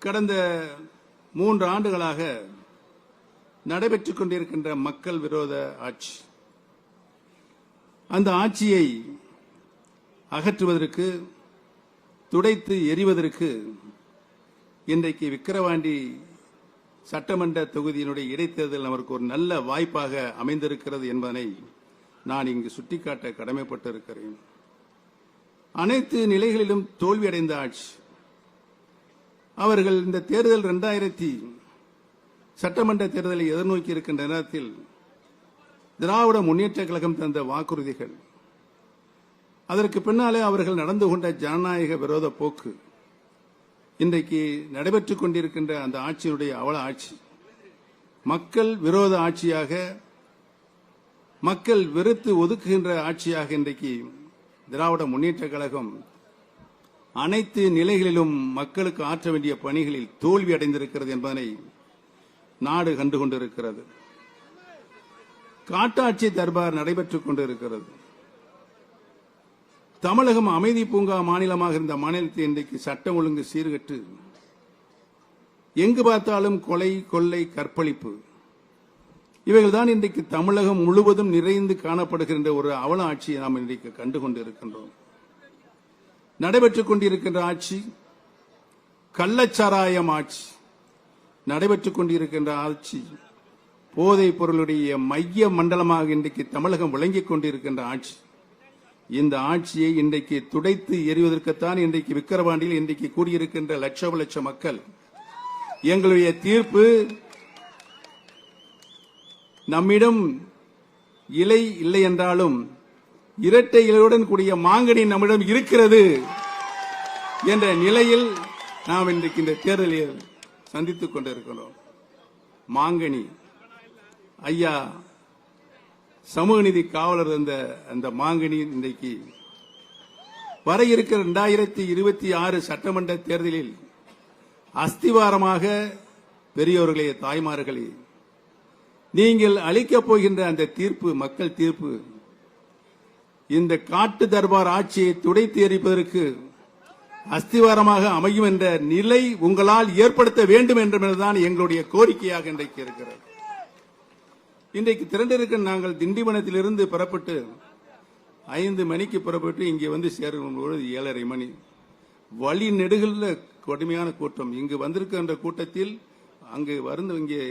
கடந்த 3 ஆண்டுகளாக நடைபெற்றுக் கொண்டிருக்கின்ற மக்கள் விரோத ஆட்சி, அந்த ஆட்சியை அகற்றுவதற்கு, துடைத்து எறிவதற்கு இன்றைக்கு விக்கிரவாண்டி சட்டமன்ற தொகுதியினுடைய இடைத்தேர்தல் நமக்கு ஒரு நல்ல வாய்ப்பாக அமைந்திருக்கிறது என்பதனை நான் இங்கு சுட்டிக்காட்ட கடமைப்பட்டிருக்கிறேன். அனைத்து நிலைகளிலும் தோல்வியடைந்த ஆட்சி. அவர்கள் இந்த தேர்தல் 2000 சட்டமன்ற தேர்தலை எதிர்நோக்கி இருக்கின்ற நேரத்தில் திராவிட முன்னேற்ற கழகம் தந்த வாக்குறுதிகள், அதற்கு பின்னாலே அவர்கள் நடந்து கொண்ட ஜனநாயக விரோத போக்கு, இன்றைக்கு நடைபெற்றுக் கொண்டிருக்கின்ற அந்த ஆட்சியினுடைய அவல ஆட்சி மக்கள் விரோத ஆட்சியாக, மக்கள் வெறுத்து ஒதுக்குகின்ற ஆட்சியாக இன்றைக்கு திராவிட முன்னேற்ற கழகம் அனைத்து நிலைகளிலும் மக்களுக்கு ஆற்ற வேண்டிய பணிகளில் தோல்வி அடைந்திருக்கிறது என்பதனை நாடு கண்டுகொண்டிருக்கிறது. காட்டாட்சி தர்பார் நடைபெற்றுக் கொண்டிருக்கிறது. தமிழகம் அமைதி பூங்கா மாநிலமாக இருந்த மாநிலத்தை இன்றைக்கு சட்டம் ஒழுங்கு சீர்கட்டு, எங்கு பார்த்தாலும் கொலை, கொள்ளை, கற்பழிப்பு, இவைகள்தான் இன்றைக்கு தமிழகம் முழுவதும் நிறைந்து காணப்படுகின்ற ஒரு அவல ஆட்சியை நாம் இன்றைக்கு கண்டுகொண்டிருக்கின்றோம். நடைபெற்றுக் கொண்டிருக்கின்ற ஆட்சி கள்ளச்சாராயம் ஆட்சி, நடைபெற்றுக் கொண்டிருக்கின்ற ஆட்சி போதைப் பொருளுடைய மைய மண்டலமாக இன்றைக்கு தமிழகம் விளங்கிக் கொண்டிருக்கின்ற ஆட்சி. இந்த ஆட்சியை இன்றைக்கு துடைத்து எறிவதற்குத்தான் இன்றைக்கு விக்கிரவாண்டியில் இன்றைக்கு கூடியிருக்கின்ற லட்ச மக்கள். எங்களுடைய தீர்ப்பு, நம்மிடம் இலை இல்லை என்றாலும் இரட்டை இலையுடன் கூடிய மாங்கனி நம்மிடம் இருக்கிறது என்ற நிலையில் நாம் இன்றைக்கு இந்த தேர்தலில் சந்தித்துக் கொண்டிருக்கிறோம். மாங்கனி ஐயா சமூக நீதி காவலர் அந்த மாங்கனி இன்றைக்கு வர இருக்கிற 2026 சட்டமன்ற தேர்தலில் அஸ்திவாரமாக பெரியோர்களே, தாய்மார்களே, நீங்கள் அளிக்கப் போகின்ற அந்த தீர்ப்பு, மக்கள் தீர்ப்பு, இந்த காட்டு தர்பார் ஆட்சியை துடைத்து எறிப்பதற்கு அஸ்திவாரமாக அமையும் என்ற நிலை உங்களால் ஏற்படுத்த வேண்டும் என்பதுதான் எங்களுடைய கோரிக்கையாக இன்றைக்கு இருக்கிறது. இன்றைக்கு திரண்டிருக்க நாங்கள் திண்டிவனத்திலிருந்து புறப்பட்டு 5 மணிக்கு புறப்பட்டு இங்கே வந்து சேரும் பொழுது 7:30 மணி. வழி நெடுகில் கடுமையான கூட்டம். இங்கு வந்திருக்கின்ற கூட்டத்தில் அங்கு வந்து இங்கே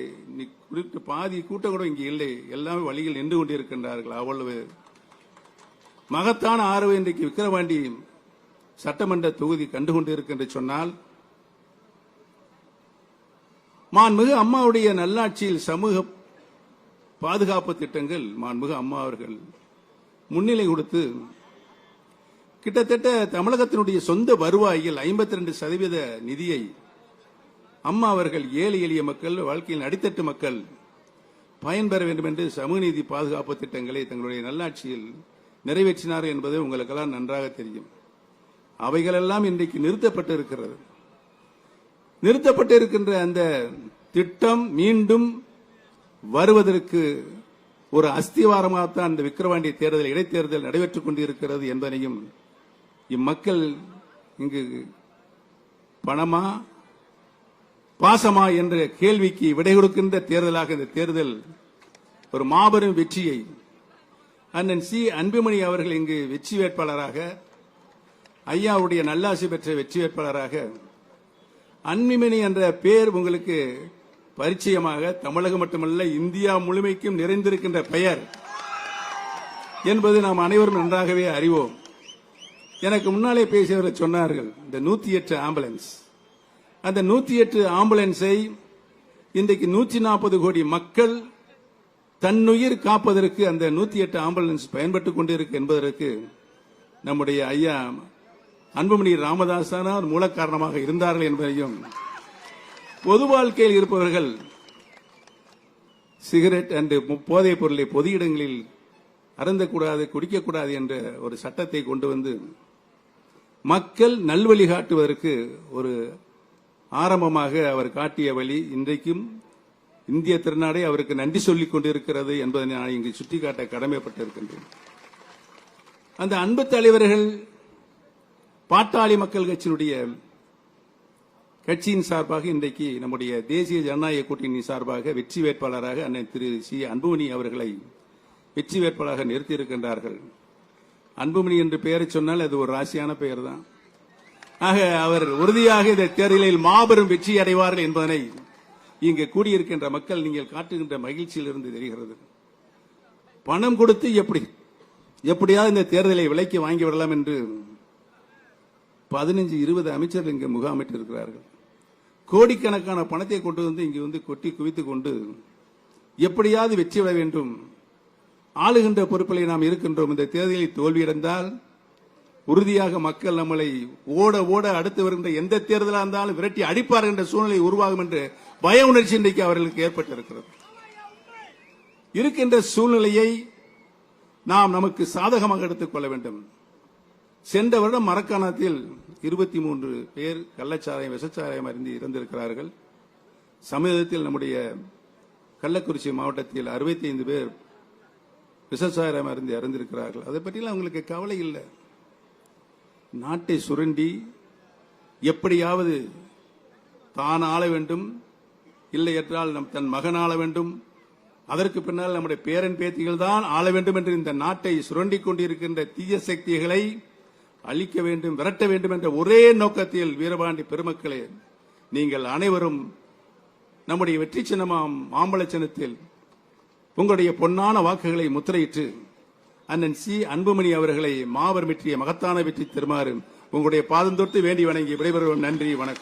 குறித்து பாதி கூட்டம் கூட இங்கே இல்லை. எல்லாமே வழியில் நின்று கொண்டிருக்கின்றார்கள். அவ்வளவு மகத்தான ஆர்வம் இன்றைக்கு விக்கிரவாண்டி சட்டமன்ற தொகுதி கண்டுகொண்டிருக்கின்ற சொன்னால், மாண்புமிகு அம்மாவுடைய நல்லாட்சியில் சமூக பாதுகாப்பு திட்டங்கள் மாண்புமிகு அம்மா அவர்கள் முன்னிலை கொடுத்து கிட்டத்தட்ட தமிழகத்தினுடைய சொந்த வருவாயில் 52% நிதியை அம்மா அவர்கள் ஏழை எளிய மக்கள், வாழ்க்கையில் அடித்தட்டு மக்கள் பயன்பெற வேண்டும் என்று சமூக நீதி பாதுகாப்பு திட்டங்களை தங்களுடைய நல்லாட்சியில் நிறைவேற்றினார் என்பது உங்களுக்கெல்லாம் நன்றாக தெரியும். அவைகளெல்லாம் இன்றைக்கு நிறுத்தப்பட்டிருக்கிறது. நிறுத்தப்பட்டிருக்கின்ற அந்த திட்டம் மீண்டும் வருவதற்கு ஒரு அஸ்திவாரமாகத்தான் இந்த விக்கிரவாண்டி தேர்தல், இடைத்தேர்தல் நடைபெற்றுக் கொண்டிருக்கிறது என்பதையும், இம்மக்கள் இங்கு பணமா பாசமா என்ற கேள்விக்கு விடை கொடுக்கின்ற தேர்தலாக இந்த தேர்தல் ஒரு மாபெரும் வெற்றியை அண்ணன் சி அன்புமணி அவர்கள் இங்கு வெற்றி வேட்பாளராக, ஐயாவுடைய நல்லாசி பெற்ற வெற்றி வேட்பாளராக, அன்புமணி என்ற பெயர் உங்களுக்கு பரிச்சயமாக தமிழகம் மட்டுமல்ல இந்தியா முழுமைக்கும் நிறைந்திருக்கின்ற பெயர் என்பது நாம் அனைவரும் நன்றாகவே அறிவோம். எனக்கு முன்னாலே பேசியவர்கள் சொன்னார்கள், இந்த 108 ஆம்புலன்ஸ், அந்த 108 ஆம்புலன்ஸை இன்றைக்கு 140 கோடி மக்கள் தன்னுயிர் காப்பதற்கு அந்த 108 ஆம்புலன்ஸ் பயன்பட்டுக் கொண்டிருக்கு என்பதற்கு நம்முடைய ஐயா அன்புமணி ராமதாசனார் மூல காரணமாக இருந்தார்கள் என்பதையும், பொது வாழ்க்கையில் இருப்பவர்கள் சிகரெட் அண்ட் போதைப் பொருளை பொது இடங்களில் அருந்தக்கூடாது, குடிக்கக்கூடாது என்ற ஒரு சட்டத்தை கொண்டு வந்து மக்கள் நல்வழி காட்டுவதற்கு ஒரு ஆரம்பமாக அவர் காட்டிய வழி இன்றைக்கும் இந்திய திருநாடே அவருக்கு நன்றி சொல்லிக் கொண்டிருக்கிறது என்பதை நான் இங்கு சுட்டிக்காட்ட கடமைப்பட்டிருக்கின்றேன். அந்த அன்பு தலைவர்கள் பாட்டாளி மக்கள் கட்சியினுடைய கட்சியின் சார்பாக இன்றைக்கு நம்முடைய தேசிய ஜனநாயக கூட்டணி சார்பாக வெற்றி வேட்பாளராக அண்ணன் திரு சி அன்புமணி அவர்களை வெற்றி வேட்பாளராக நிறுத்தியிருக்கின்றார்கள். அன்புமணி என்று பெயரை சொன்னால் அது ஒரு ராசியான பெயர் தான். ஆக அவர் உறுதியாக இந்த தேர்தலில் மாபெரும் வெற்றி அடைவார்கள் என்பதனை இங்கு கூடியிருக்கின்ற மக்கள் நீங்கள் காட்டுகின்ற மகிழ்ச்சியிலிருந்து தெரிகிறது. பணம் கொடுத்து எப்படியாவது இந்த தேர்தலை விலைக்கு வாங்கி விடலாம் என்று 15-20 அமைச்சர்கள் இங்கு முகாமிட்டிருக்கிறார்கள். கோடிக்கணக்கான பணத்தை கொண்டு வந்து இங்கு வந்து கொட்டி குவித்துக் கொண்டு எப்படியாவது வெற்றி பெற வேண்டும், ஆளுகின்ற பொறுப்பில் நாம் இருக்கின்றோம், இந்த தேர்தலில் தோல்வியடைந்தால் உறுதியாக மக்கள் நம்மளை ஓட ஓட அடுத்து வருகின்ற எந்த தேர்தலாக இருந்தாலும் விரட்டி அடிப்பார் என்ற சூழ்நிலை உருவாகும் என்று பய உணர்ச்சி இன்றைக்கு அவர்களுக்கு ஏற்பட்டிருக்கிறது. இருக்கின்ற சூழ்நிலையை நாம் நமக்கு சாதகமாக எடுத்துக் கொள்ள வேண்டும். சென்ற வருடம் மரக்காணத்தில் 23 பேர் கள்ளச்சாராயம் விஷச்சாராயம் அருந்தி இறந்திருக்கிறார்கள். சமீபத்தில் நம்முடைய கள்ளக்குறிச்சி மாவட்டத்தில் 65 பேர் விஷச்சாராயம் அருந்தி இறந்திருக்கிறார்கள். அதை பற்றியெல்லாம் அவங்களுக்கு கவலை இல்லை. நாட்டை சுரண்டி எப்படியாவது தான் ஆள வேண்டும், இல்லை என்றால் தன் மகன் ஆள வேண்டும், அதற்கு பின்னால் நம்முடைய பேரன் பேத்திகள் தான் ஆள வேண்டும் என்று இந்த நாட்டை சுரண்டி கொண்டிருக்கின்ற தீய சக்திகளை அழிக்க வேண்டும், விரட்ட வேண்டும் என்ற ஒரே நோக்கத்தில் வீரபாண்டி பெருமக்களே, நீங்கள் அனைவரும் நம்முடைய வெற்றி சின்னமாம் மாம்பழ சின்னத்தில் உங்களுடைய பொன்னான வாக்குகளை முத்திரையிட்டு அண்ணன் சி அன்புமணி அவர்களை மாபெரும் வெற்றியை மகத்தான வெற்றி தருமாறு உங்களுடைய பாதம் தொட்டு வேண்டி வணங்கி விடைபெறுவோம். நன்றி, வணக்கம்.